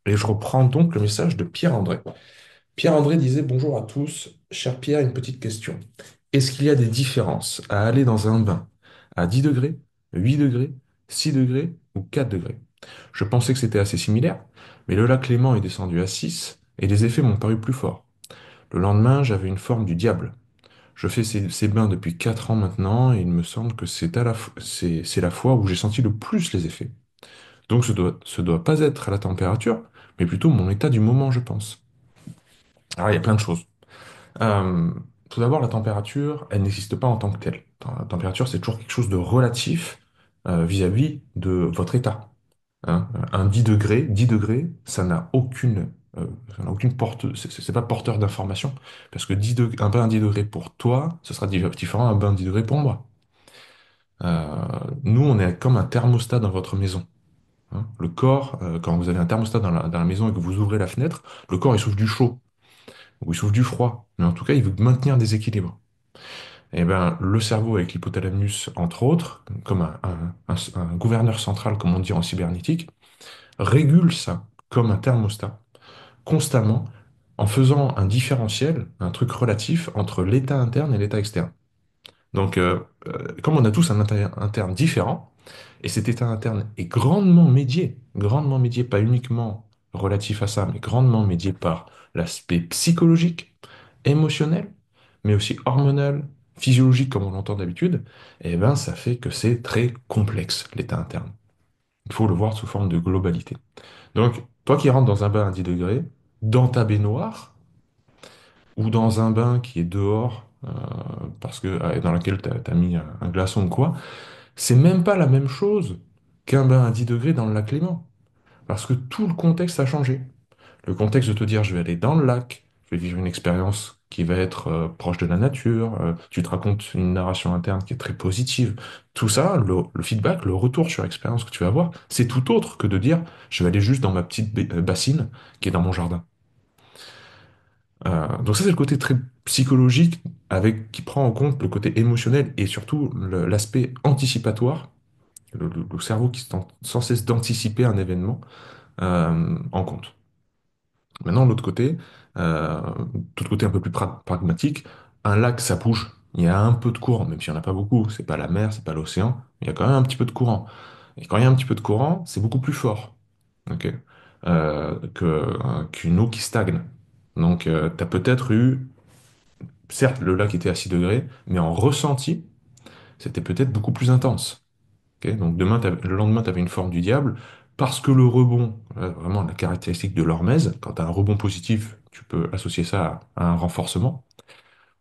Et je reprends donc le message de Pierre-André. Pierre-André disait: Bonjour à tous, cher Pierre, une petite question. Est-ce qu'il y a des différences à aller dans un bain à 10 degrés, 8 degrés, 6 degrés ou 4 degrés? Je pensais que c'était assez similaire, mais le lac Léman est descendu à 6 et les effets m'ont paru plus forts. Le lendemain, j'avais une forme du diable. Je fais ces bains depuis 4 ans maintenant et il me semble que c'est la fois où j'ai senti le plus les effets. Donc ce doit pas être la température, mais plutôt mon état du moment, je pense. Alors il y a plein de choses. Euh, Tout d'abord, la température, elle n'existe pas en tant que telle. La température, c'est toujours quelque chose de relatif vis-à-vis de votre état. Hein. Un 10 degrés, ça n'a aucune porte, c'est pas porteur d'information, parce que un bain à 10 degrés pour toi, ce sera différent d'un bain à 10 degrés pour moi. Nous, on est comme un thermostat dans votre maison. Hein. Le corps, quand vous avez un thermostat dans la maison et que vous ouvrez la fenêtre, le corps, il souffle du chaud ou il souffle du froid. Mais en tout cas, il veut maintenir des équilibres. Et ben, le cerveau avec l'hypothalamus, entre autres, comme un gouverneur central, comme on dit en cybernétique, régule ça comme un thermostat, constamment, en faisant un différentiel, un truc relatif entre l'état interne et l'état externe. Donc, comme on a tous un état interne différent, et cet état interne est grandement médié, pas uniquement relatif à ça, mais grandement médié par l'aspect psychologique, émotionnel, mais aussi hormonal, physiologique comme on l'entend d'habitude, et ben ça fait que c'est très complexe, l'état interne. Il faut le voir sous forme de globalité. Donc, toi qui rentres dans un bain à 10 degrés, dans ta baignoire, ou dans un bain qui est dehors, parce que dans lequel tu as mis un glaçon ou quoi, c'est même pas la même chose qu'un bain à 10 degrés dans le lac Léman. Parce que tout le contexte a changé. Le contexte de te dire, je vais aller dans le lac, je vais vivre une expérience qui va être proche de la nature, tu te racontes une narration interne qui est très positive. Tout ça, le feedback, le retour sur expérience que tu vas avoir, c'est tout autre que de dire, je vais aller juste dans ma petite bassine qui est dans mon jardin. Donc ça, c'est le côté très psychologique qui prend en compte le côté émotionnel et surtout l'aspect anticipatoire, le cerveau qui est sans cesse d'anticiper un événement en compte. Maintenant, euh, l'autre côté un peu plus pragmatique, un lac, ça bouge. Il y a un peu de courant, même s'il n'y en a pas beaucoup. C'est pas la mer, c'est pas l'océan. Il y a quand même un petit peu de courant. Et quand il y a un petit peu de courant, c'est beaucoup plus fort. Ok. Qu'une eau qui stagne. Donc, tu as peut-être eu, certes, le lac était à 6 degrés, mais en ressenti, c'était peut-être beaucoup plus intense. Ok. Donc, le lendemain, tu avais une forme du diable, parce que le rebond, vraiment la caractéristique de l'hormèse, quand tu as un rebond positif, tu peux associer ça à un renforcement.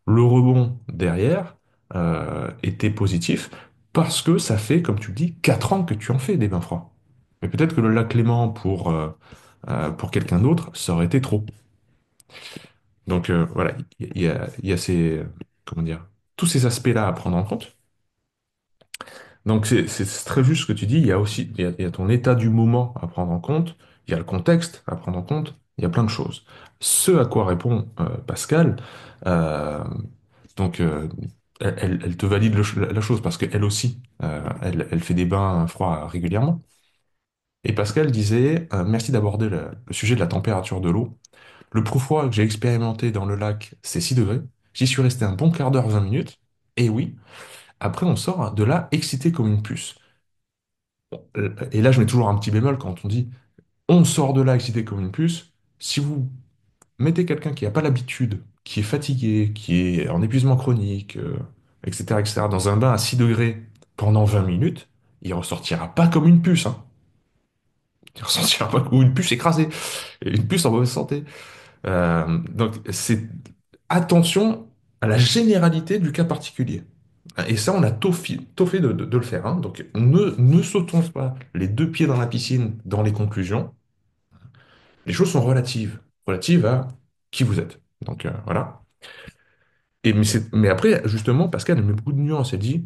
Le rebond derrière était positif, parce que ça fait, comme tu le dis, 4 ans que tu en fais des bains froids. Mais peut-être que le lac Léman, pour quelqu'un d'autre, ça aurait été trop. Donc voilà, il y a comment dire, tous ces aspects-là à prendre en compte. Donc c'est très juste ce que tu dis. Il y a aussi il y a ton état du moment à prendre en compte. Il y a le contexte à prendre en compte. Il y a plein de choses. Ce à quoi répond Pascal, euh, donc elle te valide la chose parce qu'elle aussi, elle fait des bains froids régulièrement. Et Pascal disait, merci d'aborder le sujet de la température de l'eau. Le plus froid que j'ai expérimenté dans le lac, c'est 6 degrés. J'y suis resté un bon quart d'heure, 20 minutes. Et oui, après on sort de là excité comme une puce. Et là, je mets toujours un petit bémol quand on dit on sort de là excité comme une puce. Si vous mettez quelqu'un qui n'a pas l'habitude, qui est fatigué, qui est en épuisement chronique, etc., dans un bain à 6 degrés pendant 20 minutes, il ressortira pas comme une puce, hein. Il ressortira pas comme une puce écrasée, et une puce en mauvaise santé. Donc, c'est attention à la généralité du cas particulier. Et ça, on a tôt fait de le faire, hein. Donc, ne sautons pas les deux pieds dans la piscine dans les conclusions. Les choses sont relatives à qui vous êtes. Donc, voilà. Mais après, justement, Pascal, elle met beaucoup de nuances. Elle dit,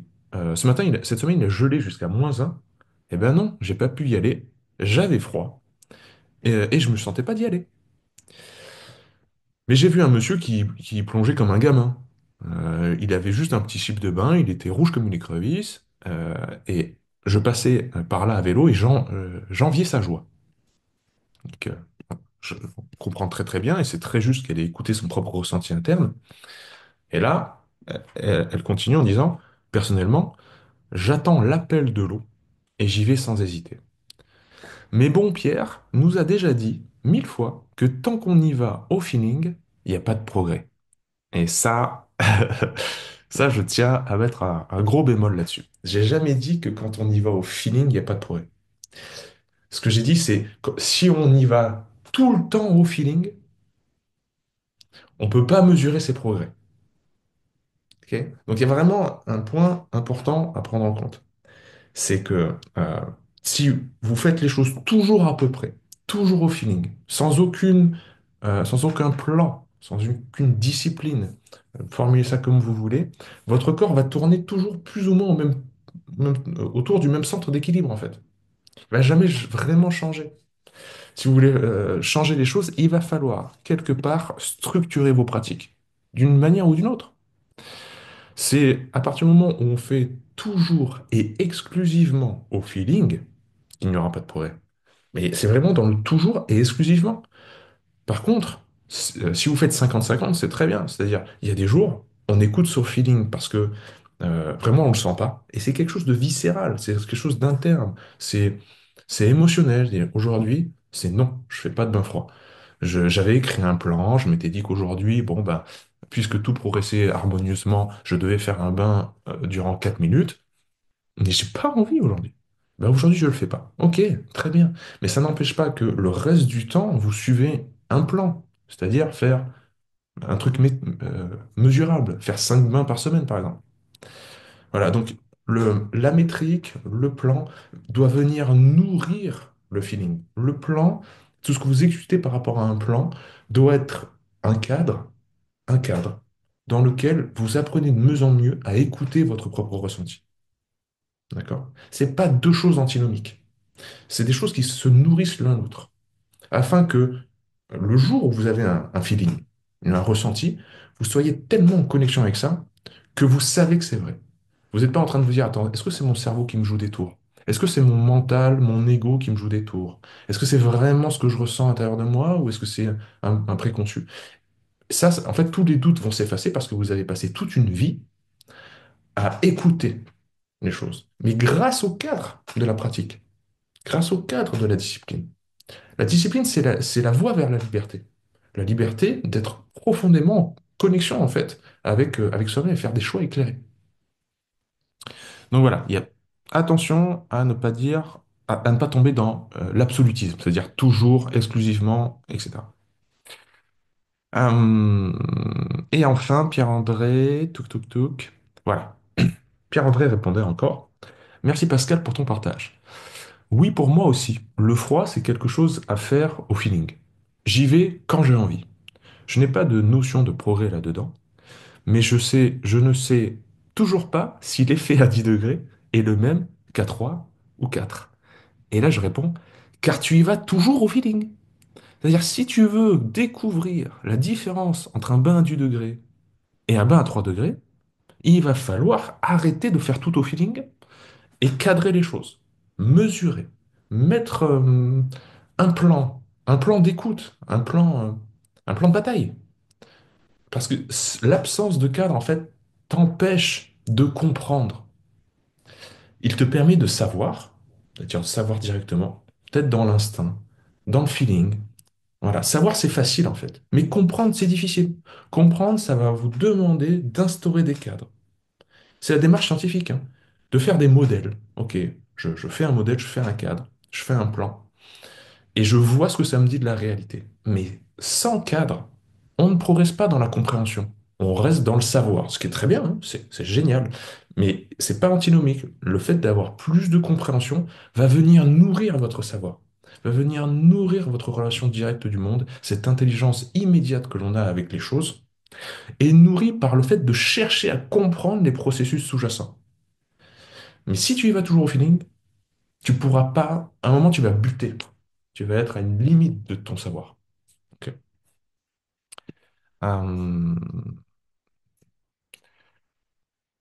cette semaine, il a gelé jusqu'à -1. Eh ben non, j'ai pas pu y aller. J'avais froid. Et je me sentais pas d'y aller. Mais j'ai vu un monsieur qui plongeait comme un gamin. Il avait juste un petit chip de bain, il était rouge comme une écrevisse, et je passais par là à vélo et j'enviais sa joie. Donc, je comprends très très bien et c'est très juste qu'elle ait écouté son propre ressenti interne. Et là, elle continue en disant, personnellement, j'attends l'appel de l'eau et j'y vais sans hésiter. Mais bon, Pierre nous a déjà dit 1000 fois que tant qu'on y va au feeling, il n'y a pas de progrès. Et ça, ça, je tiens à mettre un gros bémol là-dessus. J'ai jamais dit que quand on y va au feeling, il n'y a pas de progrès. Ce que j'ai dit, c'est que si on y va tout le temps au feeling, on peut pas mesurer ses progrès. Ok. Donc il y a vraiment un point important à prendre en compte. C'est que si vous faites les choses toujours à peu près, toujours au feeling, sans aucun plan, sans aucune discipline, formulez ça comme vous voulez, votre corps va tourner toujours plus ou moins autour du même centre d'équilibre en fait. Il va jamais vraiment changer. Si vous voulez changer les choses, il va falloir quelque part structurer vos pratiques d'une manière ou d'une autre. C'est à partir du moment où on fait toujours et exclusivement au feeling qu'il n'y aura pas de progrès. Mais c'est vraiment dans le toujours et exclusivement. Par contre, si vous faites 50-50, c'est très bien. C'est-à-dire, il y a des jours, on écoute sur feeling parce que vraiment on le sent pas. Et c'est quelque chose de viscéral, c'est quelque chose d'interne, c'est émotionnel. Et aujourd'hui, c'est non, je fais pas de bain froid. J'avais écrit un plan, je m'étais dit qu'aujourd'hui, bon, ben, puisque tout progressait harmonieusement, je devais faire un bain durant 4 minutes, mais j'ai pas envie aujourd'hui. Ben, aujourd'hui, je le fais pas. Ok, très bien. Mais ça n'empêche pas que le reste du temps, vous suivez un plan, c'est-à-dire faire un truc mesurable, faire 5 bains par semaine, par exemple. Voilà, donc la métrique, le plan doit venir nourrir le feeling. Le plan, tout ce que vous exécutez par rapport à un plan, doit être un cadre, un cadre dans lequel vous apprenez de mieux en mieux à écouter votre propre ressenti. D'accord? C'est pas deux choses antinomiques. C'est des choses qui se nourrissent l'un l'autre. Afin que le jour où vous avez un feeling, un ressenti, vous soyez tellement en connexion avec ça que vous savez que c'est vrai. Vous n'êtes pas en train de vous dire, attends, est-ce que c'est mon cerveau qui me joue des tours? Est-ce que c'est mon mental, mon ego qui me joue des tours? Est-ce que c'est vraiment ce que je ressens à l'intérieur de moi ou est-ce que c'est un préconçu? Ça, en fait, tous les doutes vont s'effacer parce que vous avez passé toute une vie à écouter les choses. Mais grâce au cadre de la pratique, grâce au cadre de la discipline. La discipline, c'est la voie vers la liberté. La liberté d'être profondément en connexion, en fait, avec soi-même et faire des choix éclairés. Donc voilà, il y a attention à ne pas dire, à ne pas tomber dans l'absolutisme, c'est-à-dire toujours, exclusivement, etc. Euh, et enfin, Pierre-André, touk touk touk, voilà. Pierre-André répondait encore, merci Pascal pour ton partage. Oui, pour moi aussi, le froid, c'est quelque chose à faire au feeling. J'y vais quand j'ai envie. Je n'ai pas de notion de progrès là-dedans, mais je ne sais toujours pas si l'effet à 10 degrés est le même qu'à 3 ou 4. Et là, je réponds, car tu y vas toujours au feeling. C'est-à-dire, si tu veux découvrir la différence entre un bain à 10 degrés et un bain à 3 degrés, il va falloir arrêter de faire tout au feeling et cadrer les choses, mesurer, mettre un plan d'écoute, un plan de bataille. Parce que l'absence de cadre, en fait, t'empêche de comprendre. Il te permet de savoir, c'est-à-dire de savoir directement, peut-être dans l'instinct, dans le feeling. Voilà, savoir, c'est facile, en fait. Mais comprendre, c'est difficile. Comprendre, ça va vous demander d'instaurer des cadres. C'est la démarche scientifique, hein, de faire des modèles. Ok, je fais un modèle, je fais un cadre, je fais un plan. Et je vois ce que ça me dit de la réalité. Mais sans cadre, on ne progresse pas dans la compréhension. On reste dans le savoir, ce qui est très bien, hein, c'est génial. Mais c'est pas antinomique. Le fait d'avoir plus de compréhension va venir nourrir votre savoir, va venir nourrir votre relation directe du monde, cette intelligence immédiate que l'on a avec les choses, est nourrie par le fait de chercher à comprendre les processus sous-jacents. Mais si tu y vas toujours au feeling, tu pourras pas, à un moment, tu vas buter. Tu vas être à une limite de ton savoir. Ok. Euh,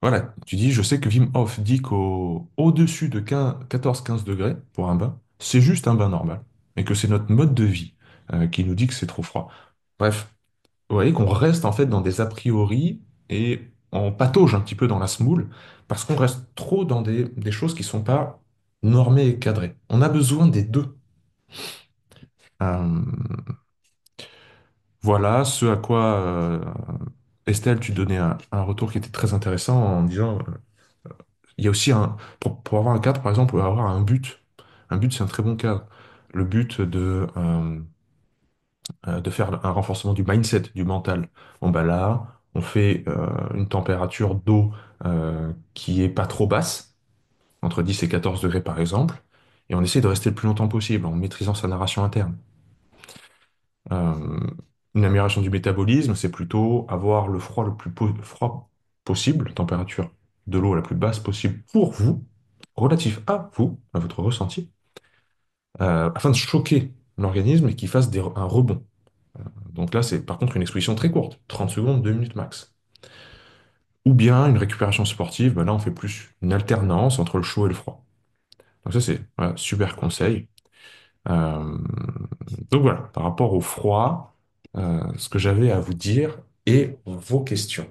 Voilà, tu dis, je sais que Wim Hof dit qu'au-dessus de 14-15 degrés pour un bain, c'est juste un bain normal. Et que c'est notre mode de vie qui nous dit que c'est trop froid. Bref, vous voyez qu'on reste en fait dans des a priori et on patauge un petit peu dans la semoule parce qu'on reste trop dans des choses qui sont pas normées et cadrées. On a besoin des deux. Euh, voilà ce à quoi Estelle, tu donnais un retour qui était très intéressant en disant il y a aussi pour avoir un cadre, par exemple, avoir un but. Un but, c'est un très bon cadre. Le but de faire un renforcement du mindset, du mental. Bon, bah là, on fait une température d'eau qui est pas trop basse, entre 10 et 14 degrés par exemple, et on essaie de rester le plus longtemps possible en maîtrisant sa narration interne. Euh, une amélioration du métabolisme, c'est plutôt avoir le froid le plus froid possible, température de l'eau la plus basse possible pour vous, relatif à vous, à votre ressenti, afin de choquer l'organisme et qu'il fasse un rebond. Donc là, c'est par contre une exposition très courte, 30 secondes, 2 minutes max. Ou bien une récupération sportive, ben là on fait plus une alternance entre le chaud et le froid. Donc ça c'est voilà, super conseil. Euh, donc voilà, par rapport au froid, ce que j'avais à vous dire et vos questions.